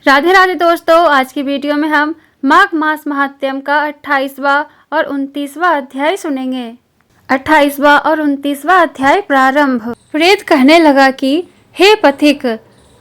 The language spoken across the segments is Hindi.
राधे राधे दोस्तों, आज की वीडियो में हम माघ मास महात्म्यम का 28वां और 29वां अध्याय सुनेंगे। 28वां और 29वां अध्याय प्रारंभ। प्रेत कहने लगा कि हे पथिक,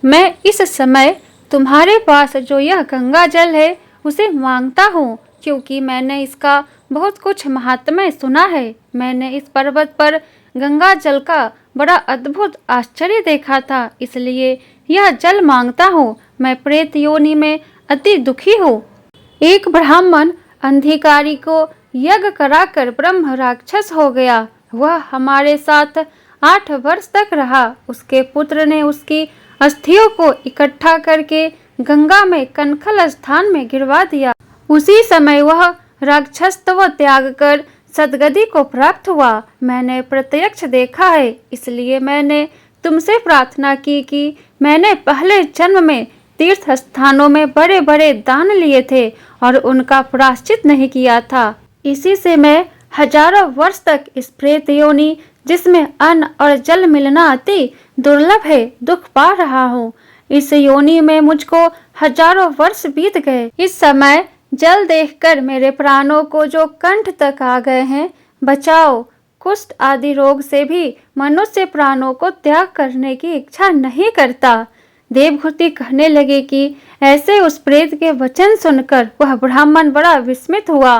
मैं इस समय तुम्हारे पास जो यह गंगा जल है उसे मांगता हूँ, क्योंकि मैंने इसका बहुत कुछ महात्म्य सुना है। मैंने इस पर्वत पर गंगा जल का बड़ा अद्भुत आश्चर्य देखा था, इसलिए यह जल मांगता हूँ। मैं प्रेत योनि में अति दुखी हूँ। एक ब्राह्मण अंधिकारी को यज्ञ कराकर ब्रह्म राक्षस हो गया। वह हमारे साथ 8 वर्ष तक रहा। उसके पुत्र ने उसकी अस्थियों को इकट्ठा करके गंगा में कनखल स्थान में गिरवा दिया। उसी समय वह राक्षसत्व त्याग कर सद्गति को प्राप्त हुआ। मैंने प्रत्यक्ष देखा है, इसलिए मैंने तुमसे प्रार्थना की कि मैंने पहले जन्म में तीर्थ स्थानों में बड़े बड़े दान लिए थे और उनका प्रायश्चित नहीं किया था। इसी से मैं हजारों वर्ष तक इस प्रेत योनि, जिसमें अन्न और जल मिलना अति दुर्लभ है, दुख पा रहा हूँ। इस योनि में मुझको हजारों वर्ष बीत गए। इस समय जल देखकर मेरे प्राणों को जो कंठ तक आ गए हैं, बचाओ। कुष्ठ आदि रोग से भी मनुष्य प्राणों को त्याग करने की इच्छा नहीं करता। देवहूति कहने लगे कि ऐसे उस प्रेत के वचन सुनकर वह ब्राह्मण बड़ा विस्मित हुआ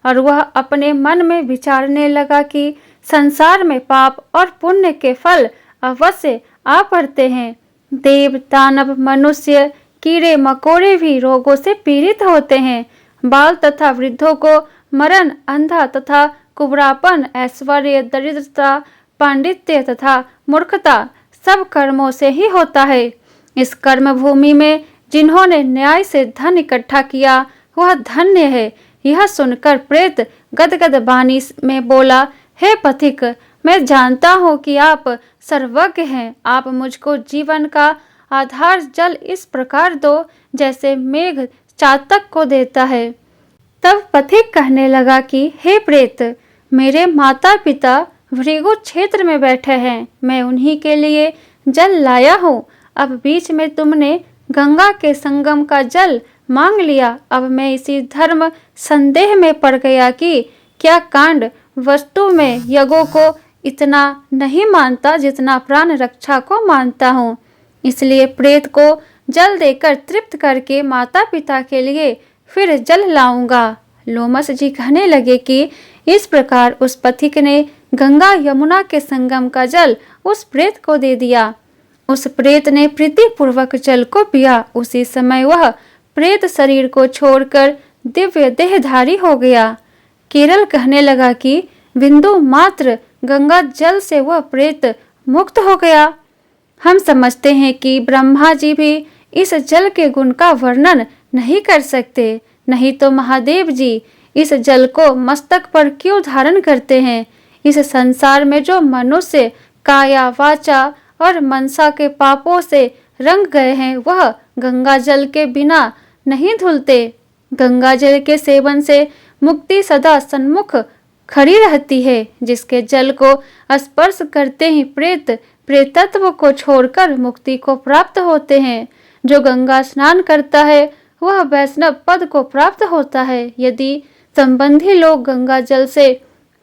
और वह अपने मन में विचारने लगा कि संसार में पाप और पुण्य के फल अवश्य आ पड़ते हैं। देव, दानव, मनुष्य, कीड़े मकोड़े भी रोगों से पीड़ित होते हैं। बाल तथा वृद्धों को मरण, अंधा तथा कुबरापन, ऐश्वर्य, दरिद्रता, पांडित्य तथा मूर्खता सब कर्मों से ही होता है। इस कर्म भूमि में जिन्होंने न्याय से धन इकट्ठा किया वह धन्य है। यह सुनकर प्रेत गदगद वाणी में बोला, हे पथिक, मैं जानता हूँ कि आप सर्वज्ञ हैं। आप मुझको जीवन का आधार जल इस प्रकार दो जैसे मेघ चातक को देता है। तब पथिक कहने लगा कि हे प्रेत, मेरे माता पिता भृगु क्षेत्र में बैठे हैं। मैं उन्हीं के लिए जल लाया हूँ। अब बीच में तुमने गंगा के संगम का जल मांग लिया। अब मैं इसी धर्म संदेह में पड़ गया कि क्या कांड वस्तु में यज्ञों को इतना नहीं मानता जितना प्राण रक्षा को मानता हूँ। इसलिए प्रेत को जल देकर तृप्त करके माता पिता के लिए फिर जल लाऊंगा। लोमस जी कहने लगे कि इस प्रकार उस पथिक ने गंगा यमुना के संगम का जल उस प्रेत को दे दिया। उस प्रेत ने प्रीति पूर्वक जल को पिया। उसी समय वह प्रेत शरीर को छोड़कर दिव्य देहधारी हो गया। केरल कहने लगा कि बिंदु मात्र गंगा जल से वह प्रेत मुक्त हो गया। हम समझते हैं कि ब्रह्मा जी भी इस जल के गुण का वर्णन नहीं कर सकते, नहीं तो महादेव जी इस जल को मस्तक पर क्यों धारण करते हैं। इस संसार में जो मनुष्य काया, वाचा और मनसा के पापों से रंग गए हैं, वह गंगा जल के बिना नहीं धुलते। गंगा जल के सेवन से मुक्ति सदा सन्मुख खड़ी रहती है। जिसके जल को स्पर्श करते ही प्रेत प्रेतत्व को छोड़कर मुक्ति को प्राप्त होते हैं। जो गंगा स्नान करता है वह वैष्णव पद को प्राप्त होता है। यदि संबंधी लोग गंगा जल से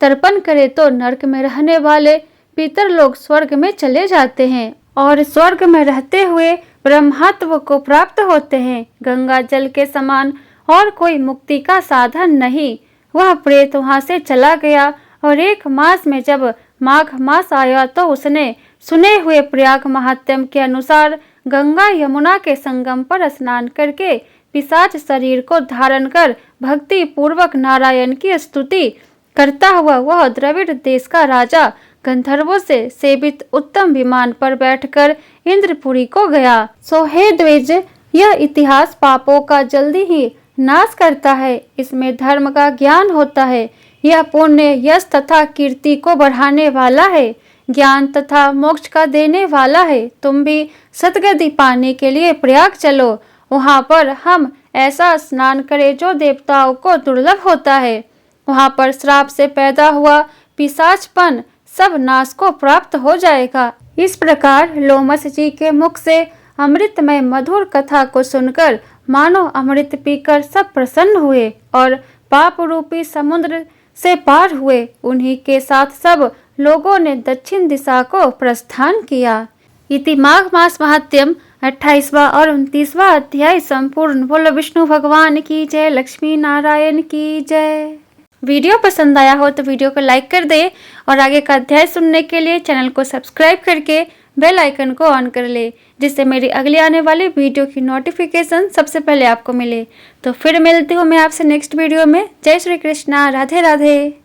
तर्पण करें तो नरक में रहने वाले पितर लोग स्वर्ग में चले जाते हैं और स्वर्ग में रहते हुए ब्रह्मत्व को प्राप्त होते हैं। गंगा जल के समान और कोई मुक्ति का साधन नहीं। वह प्रेत वहां से चला गया और 1 मास में जब माघ मास आया तो उसने सुने हुए प्रयाग महात्म्य के अनुसार गंगा यमुना के संगम पर स्नान करके पिशाच शरीर को धारण कर भक्ति पूर्वक नारायण की स्तुति करता हुआ वह द्रविड़ देश का राजा गंधर्वों से सेवित उत्तम विमान पर बैठकर इंद्रपुरी को गया। सो हे द्विज, यह इतिहास पापों का जल्दी ही नाश करता है। इसमें धर्म का ज्ञान होता है। यह पुण्य, यश तथा कीर्ति को बढ़ाने वाला है, ज्ञान तथा मोक्ष का देने वाला है। तुम भी सद्गति पाने के लिए प्रयाग चलो। वहाँ पर हम ऐसा स्नान करें जो देवताओं को दुर्लभ होता है। वहाँ पर श्राप से पैदा हुआ पिशाचपन सब नाश को प्राप्त हो जाएगा। इस प्रकार लोमस जी के मुख से अमृतमय मधुर कथा को सुनकर मानो अमृत पीकर सब प्रसन्न हुए और पाप रूपी समुद्र से पार हुए। उन्हीं के साथ सब लोगों ने दक्षिण दिशा को प्रस्थान किया। इति माघ मास महात्म्यम 28वां और 29वां अध्याय संपूर्ण। बोलो विष्णु भगवान की जय, लक्ष्मी नारायण की जय। वीडियो पसंद आया हो तो वीडियो को लाइक कर दे और आगे का अध्याय सुनने के लिए चैनल को सब्सक्राइब करके बेल आइकन को ऑन कर ले, जिससे मेरी अगली आने वाली वीडियो की नोटिफिकेशन सबसे पहले आपको मिले। तो फिर मिलती हूँ मैं आपसे नेक्स्ट वीडियो में। जय श्री कृष्णा, राधे राधे।